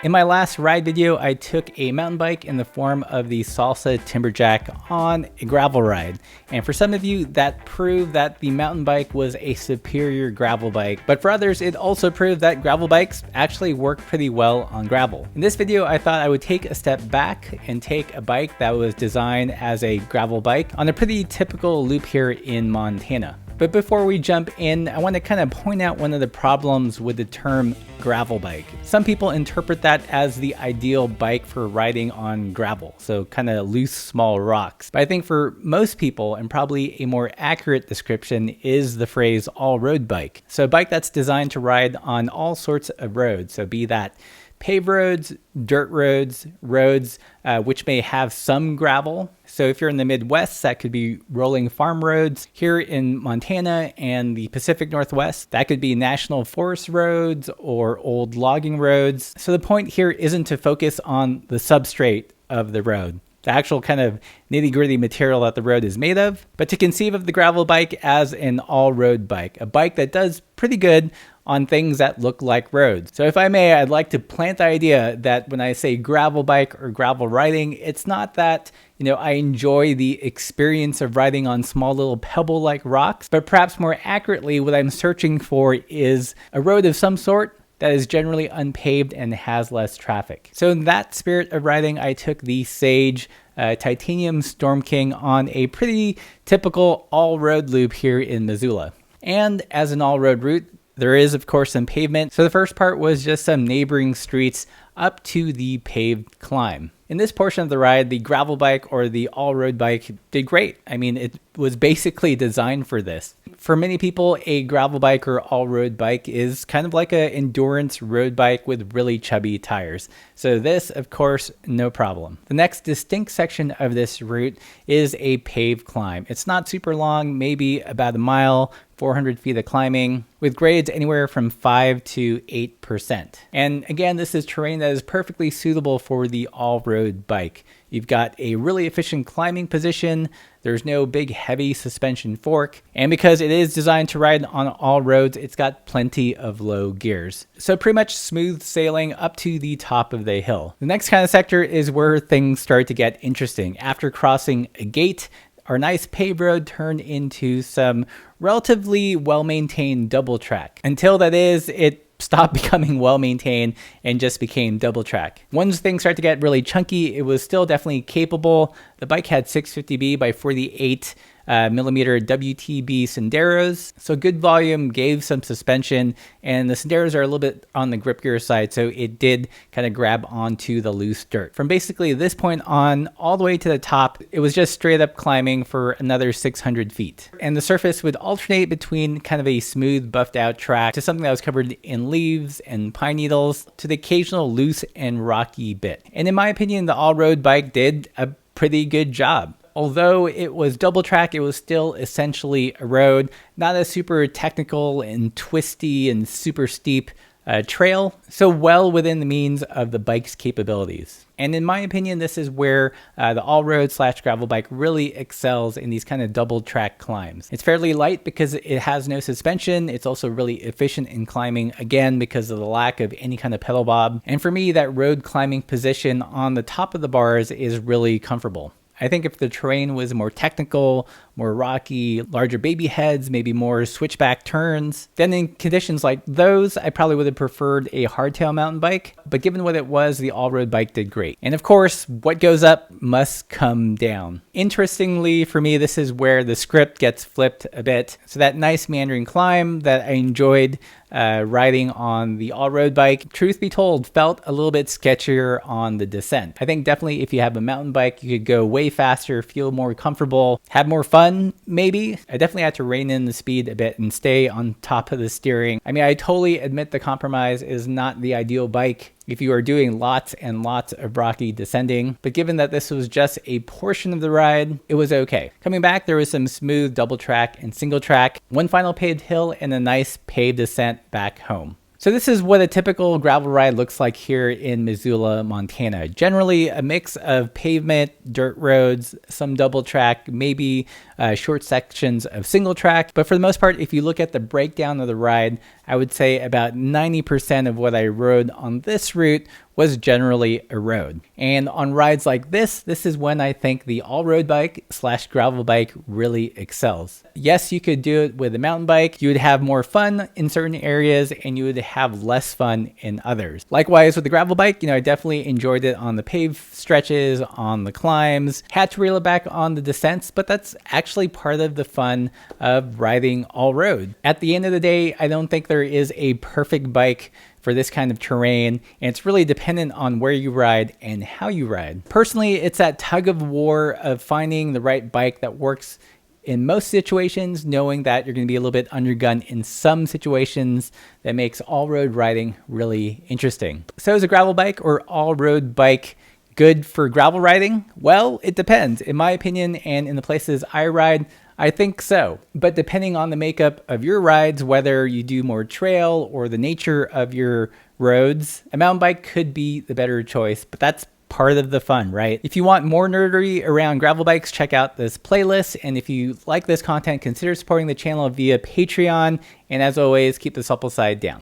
In my last ride video, I took a mountain bike in the form of the Salsa Timberjack on a gravel ride. And for some of you, that proved that the mountain bike was a superior gravel bike. But for others, it also proved that gravel bikes actually work pretty well on gravel. In this video, I thought I would take a step back and take a bike that was designed as a gravel bike on a pretty typical loop here in Montana. But before we jump in, I want to kind of point out one of the problems with the term gravel bike. Some people interpret that as the ideal bike for riding on gravel, so kind of loose, small rocks. But I think for most people, and probably a more accurate description, is the phrase all-road bike. So a bike that's designed to ride on all sorts of roads, so be that paved roads, dirt roads, which may have some gravel. So if you're in the Midwest, that could be rolling farm roads. Here in Montana and the Pacific Northwest, that could be national forest roads or old logging roads. So the point here isn't to focus on the substrate of the road, the actual kind of nitty-gritty material that the road is made of, but to conceive of the gravel bike as an all-road bike, a bike that does pretty good on things that look like roads. So if I may, I'd like to plant the idea that when I say gravel bike or gravel riding, it's not that, I enjoy the experience of riding on small little pebble-like rocks, but perhaps more accurately, what I'm searching for is a road of some sort that is generally unpaved and has less traffic. So in that spirit of riding, I took the Sage Titanium Storm King on a pretty typical all-road loop here in Missoula. And as an all-road route, there is, of course, some pavement. So the first part was just some neighboring streets up to the paved climb. In this portion of the ride, the gravel bike or the all-road bike did great. I mean, it was basically designed for this. For many people, a gravel bike or all-road bike is kind of like an endurance road bike with really chubby tires. So this, of course, no problem. The next distinct section of this route is a paved climb. It's not super long, maybe about a mile, 400 feet of climbing, with grades anywhere from 5 to 8%. And again, this is terrain that is perfectly suitable for the all-road bike. You've got a really efficient climbing position, there's no big heavy suspension fork, and because it is designed to ride on all roads, it's got plenty of low gears. So pretty much smooth sailing up to the top of the hill. The next kind of sector is where things start to get interesting. After crossing a gate, our nice paved road turned into some relatively well-maintained double track. Until that is, it stopped becoming well-maintained and just became double track. Once things start to get really chunky, it was still definitely capable. The bike had 650B by 48 millimeter WTB Senderos, so good volume, gave some suspension, and the Senderos are a little bit on the grippier side, so it did kind of grab onto the loose dirt. From basically this point on all the way to the top, it was just straight up climbing for another 600 feet. And the surface would alternate between kind of a smooth buffed out track to something that was covered in leaves and pine needles to the occasional loose and rocky bit. And in my opinion, the all-road bike did a pretty good job. Although it was double track, it was still essentially a road, not a super technical and twisty and super steep trail, so well within the means of the bike's capabilities. And in my opinion, this is where the all-road / gravel bike really excels in these kind of double track climbs. It's fairly light because it has no suspension. It's also really efficient in climbing, again, because of the lack of any kind of pedal bob. And for me, that road climbing position on the top of the bars is really comfortable. I think if the terrain was more technical, more rocky, larger baby heads, maybe more switchback turns, then in conditions like those, I probably would have preferred a hardtail mountain bike. But given what it was, the all-road bike did great. And of course, what goes up must come down. Interestingly, for me, this is where the script gets flipped a bit. So that nice meandering climb that I enjoyed riding on the all-road bike, truth be told, felt a little bit sketchier on the descent. I think definitely if you have a mountain bike, you could go way faster, feel more comfortable, have more fun, maybe. I definitely had to rein in the speed a bit and stay on top of the steering. I mean, I totally admit the compromise is not the ideal bike if you are doing lots and lots of rocky descending, but given that this was just a portion of the ride, it was okay. Coming back, there was some smooth double track and single track, one final paved hill, and a nice paved descent back home. So this is what a typical gravel ride looks like here in Missoula, Montana. Generally a mix of pavement, dirt roads, some double track, maybe short sections of single track. But for the most part, if you look at the breakdown of the ride, I would say about 90% of what I rode on this route was generally a road. And on rides like this is when I think the all-road bike / gravel bike really excels. Yes, you could do it with a mountain bike. You would have more fun in certain areas and you would have less fun in others. Likewise with the gravel bike, I definitely enjoyed it on the paved stretches, on the climbs, had to reel it back on the descents, but that's actually part of the fun of riding all-road. At the end of the day, I don't think there is a perfect bike for this kind of terrain, and it's really dependent on where you ride and how you ride. Personally, it's that tug of war of finding the right bike that works in most situations, knowing that you're going to be a little bit undergun in some situations that makes all-road riding really interesting. So is a gravel bike or all-road bike good for gravel riding? Well, it depends. In my opinion, and in the places I ride, I think so. But depending on the makeup of your rides, whether you do more trail or the nature of your roads, a mountain bike could be the better choice, but that's part of the fun, right? If you want more nerdery around gravel bikes, check out this playlist. And if you like this content, consider supporting the channel via Patreon. And as always, keep the supple side down.